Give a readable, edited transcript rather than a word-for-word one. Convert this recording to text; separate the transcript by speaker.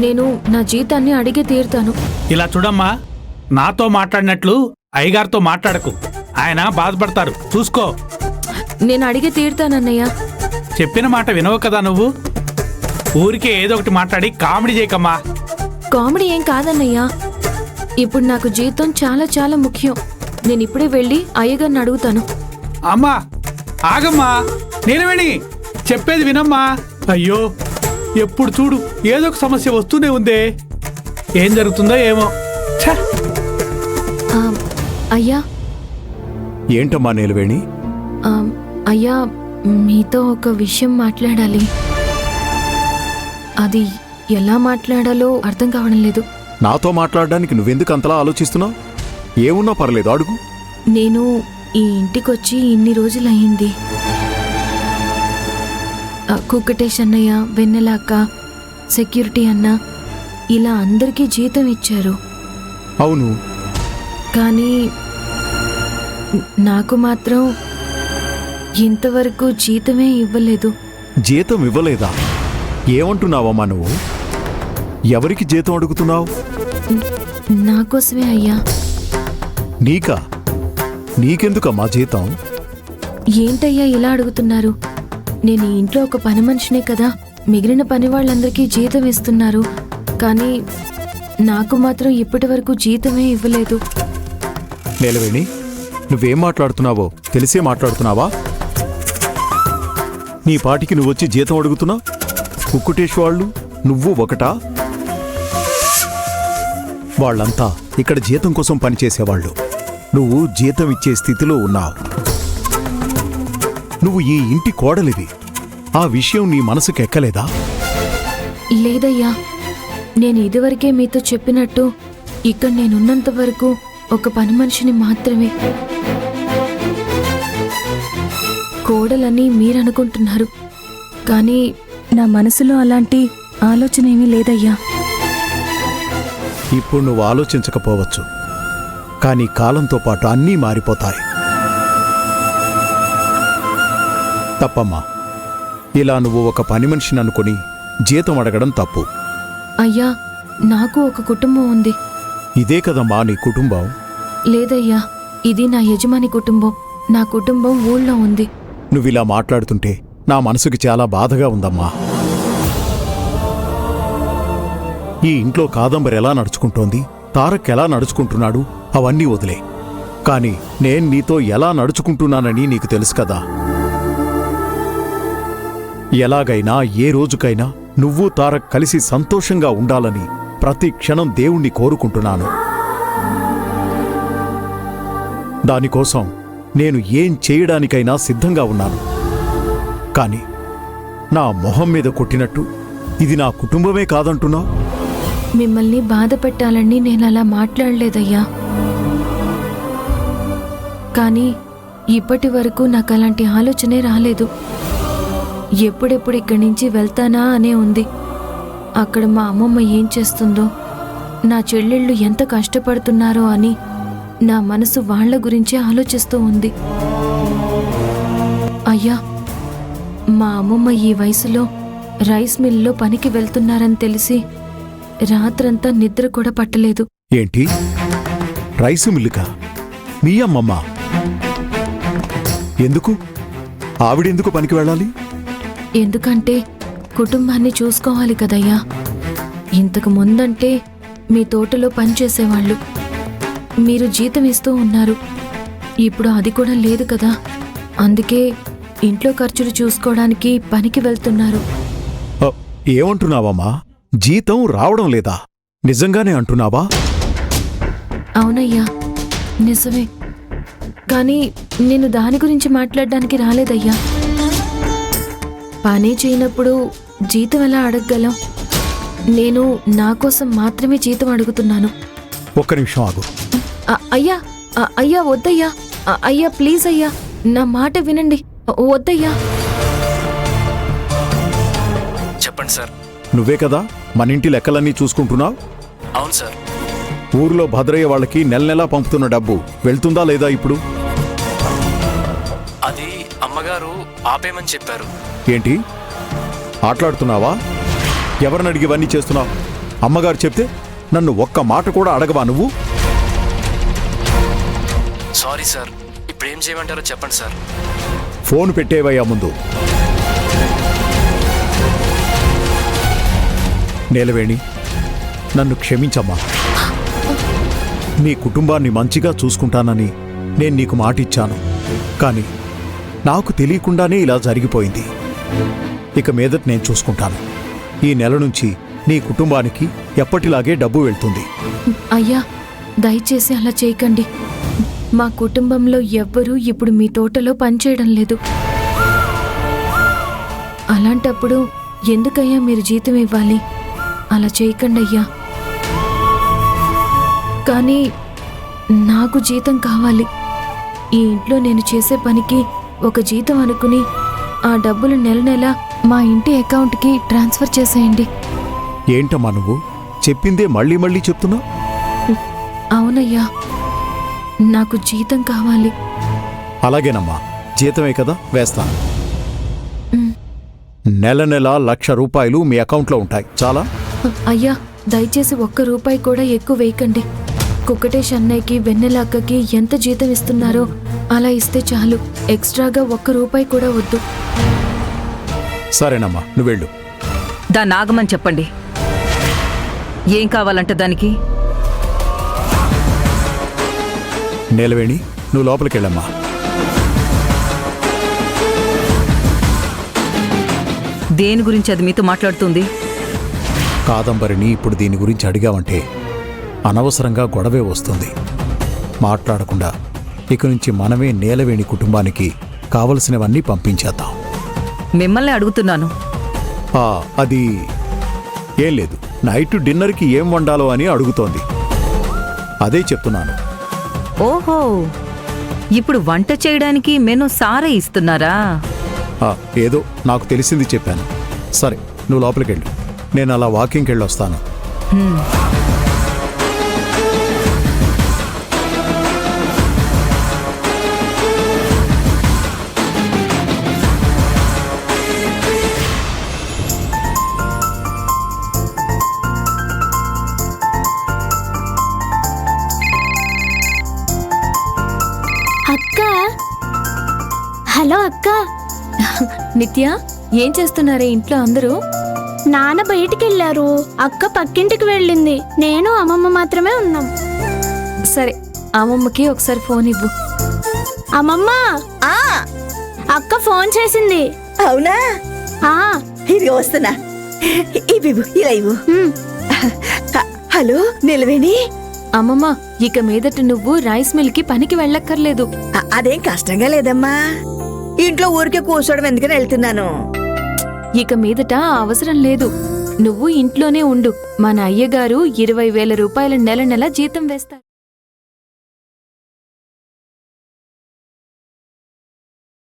Speaker 1: నేను నా జీతాన్ని అడిగి తీరుతాను.
Speaker 2: ఇలా చూడమ్మా, నాతో మాట్లాడినట్లు అయ్యగారితో మాట్లాడకు. ఆయన బాధపడతారు, చూసుకో.
Speaker 1: నేను అడిగి తీరుతానన్నయ్య.
Speaker 2: చెప్పిన మాట వినవు కదా నువ్వు. ఊరికే ఏదో ఒకటి మాట్లాడి కామెడీ చేయకమ్మా.
Speaker 1: కామెడీ ఏం కాదన్నయ్య. ఇప్పుడు నాకు జీతం చాలా చాలా ముఖ్యం. నేను ఇప్పుడే వెళ్ళి అయ్యగారిని అడుగుతాను.
Speaker 2: అమ్మా ఆగమ్మా, నీలవేణి చెప్పేది వినమ్మా. అయ్యో, ఎప్పుడు చూడు ఏదో ఒక సమస్య వస్తూనే ఉందే. ఏం జరుగుతుందో ఏమో.
Speaker 1: అయ్యా.
Speaker 3: ఏంటమ్మా నీలవేణి?
Speaker 1: అయ్యా, మీతో ఒక విషయం మాట్లాడాలి. అది ఎలా మాట్లాడాలో అర్థం కావడం లేదు.
Speaker 3: నాతో మాట్లాడడానికి నువ్వెందుకు అంతలా ఆలోచిస్తున్నావు? ఏమున్నా పర్లేదు, అడుగు.
Speaker 1: నేను ఈ ఇంటికొచ్చి ఇన్ని రోజులయ్యింది. కుక్కటేష్ అన్నయ్య, వెన్నెల అక్క, సెక్యూరిటీ అన్న, ఇలా అందరికీ జీతం ఇచ్చారు.
Speaker 3: అవును,
Speaker 1: కానీ నాకు మాత్రం ఇంతవరకు జీతమే ఇవ్వలేదు.
Speaker 3: జీతం ఇవ్వలేదా? ఏమంటున్నావమ్మా నువ్వు? ఎవరికి జీతం అడుగుతున్నావు?
Speaker 1: నాకోసమే అయ్యా.
Speaker 3: నీకా? నీకెందుకమ్మా జీతం?
Speaker 1: ఏంటయ్యా ఇలా అడుగుతున్నారు? నేను ఈ ఇంట్లో ఒక పని మనిషినే కదా. మిగిలిన పని వాళ్ళందరికీ జీతం ఇస్తున్నారు, కానీ నాకు మాత్రం ఇప్పటి వరకు జీతమే ఇవ్వలేదు.
Speaker 3: నీలవేణి, నువ్వేం మాట్లాడుతున్నావో తెలిసే మాట్లాడుతున్నావా? నీ పాటికి నువ్వొచ్చి జీతం అడుగుతున్నావు. కుక్కుటేష్ వాళ్ళు నువ్వు ఒకటా? వాళ్ళంతా ఇక్కడ జీతం కోసం పనిచేసేవాళ్ళు. నువ్వు జీతం ఇచ్చే స్థితిలో ఉన్నావు. నువ్వు ఈ ఇంటి కోడలివి. ఆ విషయం నీ మనసుకెక్కలేదా?
Speaker 1: లేదయ్యా, నేను ఇదివరకే మీతో చెప్పినట్టు ఇక్కడ నేనున్నంత వరకు ఒక పని మనిషిని మాత్రమే. కోడలని మీరనుకుంటున్నారు, కానీ నా మనసులో అలాంటి ఆలోచన ఏమీ లేదయ్యా.
Speaker 3: ఇప్పుడు నువ్వు ఆలోచించకపోవచ్చు, కానీ కాలంతో పాటు అన్నీ మారిపోతాయి. తప్పమ్మా, ఇలా నువ్వు ఒక పని మనిషిని అనుకుని జీతం అడగడం తప్పు.
Speaker 1: అయ్యా, నాకు ఒక కుటుంబం ఉంది.
Speaker 3: ఇదే కదమ్మా నీ కుటుంబం?
Speaker 1: లేదయ్యా, ఇది నా యజమాని కుటుంబం. నా కుటుంబం ఊళ్ళో ఉంది.
Speaker 3: నువ్విలా మాట్లాడుతుంటే నా మనసుకి చాలా బాధగా ఉందమ్మా. ఈ ఇంట్లో కాదంబరి ఎలా నడుచుకుంటోంది, తారక్ ఎలా నడుచుకుంటున్నాడు, అవన్నీ వదిలే. కాని నేను నీతో ఎలా నడుచుకుంటున్నానని నీకు తెలుసు కదా. ఎలాగైనా ఏ రోజుకైనా నువ్వు తారక్ కలిసి సంతోషంగా ఉండాలని ప్రతి క్షణం దేవుణ్ణి కోరుకుంటున్నాను. దానికోసం నేను ఏం చేయడానికైనా సిద్ధంగా ఉన్నాను. కాని నా మొహం మీద కొట్టినట్టు ఇది నా కుటుంబమే కాదంటున్నావు.
Speaker 1: మిమ్మల్ని బాధ పెట్టాలని నేనలా మాట్లాడలేదయ్యా. కానీ ఇప్పటి వరకు నాకు అలాంటి ఆలోచనే రాలేదు. ఎప్పుడెప్పుడు ఇక్కడి నుంచి వెళ్తానా అనే ఉంది. అక్కడ మా అమ్మమ్మ ఏం చేస్తుందో, నా చెల్లెళ్ళు ఎంత కష్టపడుతున్నారో అని నా మనసు వాళ్ల గురించే ఆలోచిస్తూ ఉంది. అయ్యా, మా అమ్మమ్మ ఈ వయసులో రైస్ మిల్లో పనికి వెళ్తున్నారని తెలిసి రాత్రంతా నిద్ర కూడా పట్టలేదు.
Speaker 3: ఏంటి, రైసు మిల్లుకా? మీ అమ్మమ్మ? ఎందుకు? ఆవిడెందుకు పనికి వెళ్ళాలి?
Speaker 1: ఎందుకంటే కుటుంబాన్ని చూసుకోవాలి కదయ్యా. ఇంతకు ముందంటే మీ తోటలో పనిచేసేవాళ్ళు. మీరు జీతం ఇస్తూ ఉన్నారు. ఇప్పుడు అది కూడా లేదు కదా. అందుకే ఇంట్లో ఖర్చులు చూసుకోవడానికి పనికి వెళ్తున్నారు.
Speaker 3: ఏమంటున్నావమ్మా? జీతం రావడం లేదా? నిజంగానే అంటున్నావా?
Speaker 1: అవునయ్యా, నిజమే. కానీ నేను దాని గురించి మాట్లాడడానికి రాలేదయ్యా. పని చేయనప్పుడు జీతం ఎలా అడగగలం? నేను నా కోసం మాత్రమే జీతం అడుగుతున్నాను.
Speaker 3: ఒక్క నిమిషం ఆగు.
Speaker 1: అయ్యా, అయ్యా వద్దయ్యా. అయ్యా ప్లీజ్ అయ్యా, నా మాట వినండి. వద్దయ్యా.
Speaker 4: చెప్పండి సార్.
Speaker 3: నువ్వే కదా మన ఇంటి లెక్కలన్నీ చూసుకుంటున్నావు?
Speaker 4: అవును సార్.
Speaker 3: ఊర్లో భద్రయ్య వాళ్ళకి నెల నెలా పంపుతున్న డబ్బు వెళ్తుందా లేదా ఇప్పుడు?
Speaker 4: అది అమ్మగారు ఆపేయమని చెప్పారు.
Speaker 3: ఏంటి ఆట్లాడుతున్నావా? ఎవరిని అడిగి ఇవన్నీ చేస్తున్నావు? అమ్మగారు చెప్తే నన్ను ఒక్క మాట కూడా అడగవా నువ్వు?
Speaker 4: సారీ సార్, ఇప్పుడు ఏం చేయమంటారో చెప్పండి సార్.
Speaker 3: ఫోన్ పెట్టేవయ్యా ముందు. నీలవేణి, నన్ను క్షమించమ్మా. నీ కుటుంబాన్ని మంచిగా చూసుకుంటానని నేను నీకు మాటిచ్చాను. కానీ నాకు తెలియకుండానే ఇలా జరిగిపోయింది. ఇక మీదట నేను చూసుకుంటాను. ఈ నెల నుంచి నీ కుటుంబానికి ఎప్పటిలాగే డబ్బు వెళ్తుంది.
Speaker 1: అయ్యా, దయచేసి అలా చేయకండి. మా కుటుంబంలో ఎవ్వరూ ఇప్పుడు మీ తోటలో పనిచేయడం లేదు. అలాంటప్పుడు ఎందుకయ్యా మీరు జీతం ఇవ్వాలి? అలా చేయకండి అయ్యా. కానీ నాకు జీతం కావాలి. ఈ ఇంట్లో నేను చేసే పనికి ఒక జీతం అనుకుని ఆ డబ్బులు నెల నెల మా ఇంటి అకౌంట్కి ట్రాన్స్ఫర్ చేసేయండి.
Speaker 3: ఏంటమ్మా నువ్వు చెప్పిందే మళ్ళీ మళ్ళీ చెప్తున్నా?
Speaker 1: అవునయ్యా, నాకు జీతం కావాలి.
Speaker 3: అలాగేనమ్మా, జీతమే కదా, వేస్తాను. నెల నెల 1,00,000 రూపాయలు మీ అకౌంట్లో ఉంటాయి. చాలా?
Speaker 1: అయ్యా, దయచేసి ₹1 కూడా ఎక్కువ వేయకండి. కుక్కటేష్ అన్నయ్యకి, వెన్నెలక్కకి ఎంత జీతం ఇస్తున్నారో అలా ఇస్తే చాలు. ఎక్స్ట్రాగా ₹1 కూడా వద్దు.
Speaker 3: సరేనమ్మా, నువ్వెళ్ళు.
Speaker 5: దాన్ని ఆగమని చెప్పండి. ఏం కావాలంట దానికి?
Speaker 3: నీలవేణి, నువ్వు లోపలికెళ్ళమ్మా.
Speaker 5: దేని గురించి అది మీతో మాట్లాడుతుంది?
Speaker 3: కాదంబరిని ఇప్పుడు దీని గురించి అడిగావంటే అనవసరంగా గొడవే వస్తుంది. మాట్లాడకుండా ఇక నుంచి మనమే నీలవేణి కుటుంబానికి కావలసినవన్నీ పంపించేద్దాం.
Speaker 5: మిమ్మల్ని అడుగుతున్నాను.
Speaker 3: అది ఏం లేదు, నైట్ డిన్నర్కి ఏం వండాలో అని అడుగుతోంది. అదే చెప్తున్నాను.
Speaker 5: ఓహో, ఇప్పుడు వంట చేయడానికి మెను సారే ఇస్తున్నారా?
Speaker 3: ఏదో నాకు తెలిసింది చెప్పాను. సరే, నువ్వు లోపలికెళ్ళు. నేను అలా వాకింగ్కి వెళ్ళొస్తాను.
Speaker 6: అక్క, హలో అక్క.
Speaker 1: నిత్య, ఏం చేస్తున్నారే ఇంట్లో అందరూ?
Speaker 6: నాన్న బయటికి వెళ్ళారు, అక్క పక్కింటికి వెళ్ళింది. నేను అమ్మమ్మ మాత్రమే ఉన్నాం.
Speaker 1: సరే, అమ్మమ్మకి ఒకసారి ఫోన్ ఇవ్వు.
Speaker 6: అమ్మమ్మ, అక్క ఫోన్ చేసింది.
Speaker 7: అవునా?
Speaker 6: ఆ,
Speaker 7: ఇది వస్తున్నా. ఇవ్వు, ఇలా ఇవ్వు.
Speaker 6: ఉమ్.
Speaker 7: హలో నిలవేణి.
Speaker 1: అమ్మమ్మ, ఇక మీదట నువ్వు రైస్ మిల్కి పనికి వెళ్ళక్కర్లేదు.
Speaker 7: అదేం కష్టంగా లేదమ్మా. ఇంట్లో ఊరికే కూర్చోవడం ఎందుకని వెళ్తున్నాను.
Speaker 1: ఇక మీదట ఆ అవసరం లేదు. నువ్వు ఇంట్లోనే ఉండు. మన అయ్యగారు 20,000 రూపాయల నెల నెల జీతం వేస్తారు.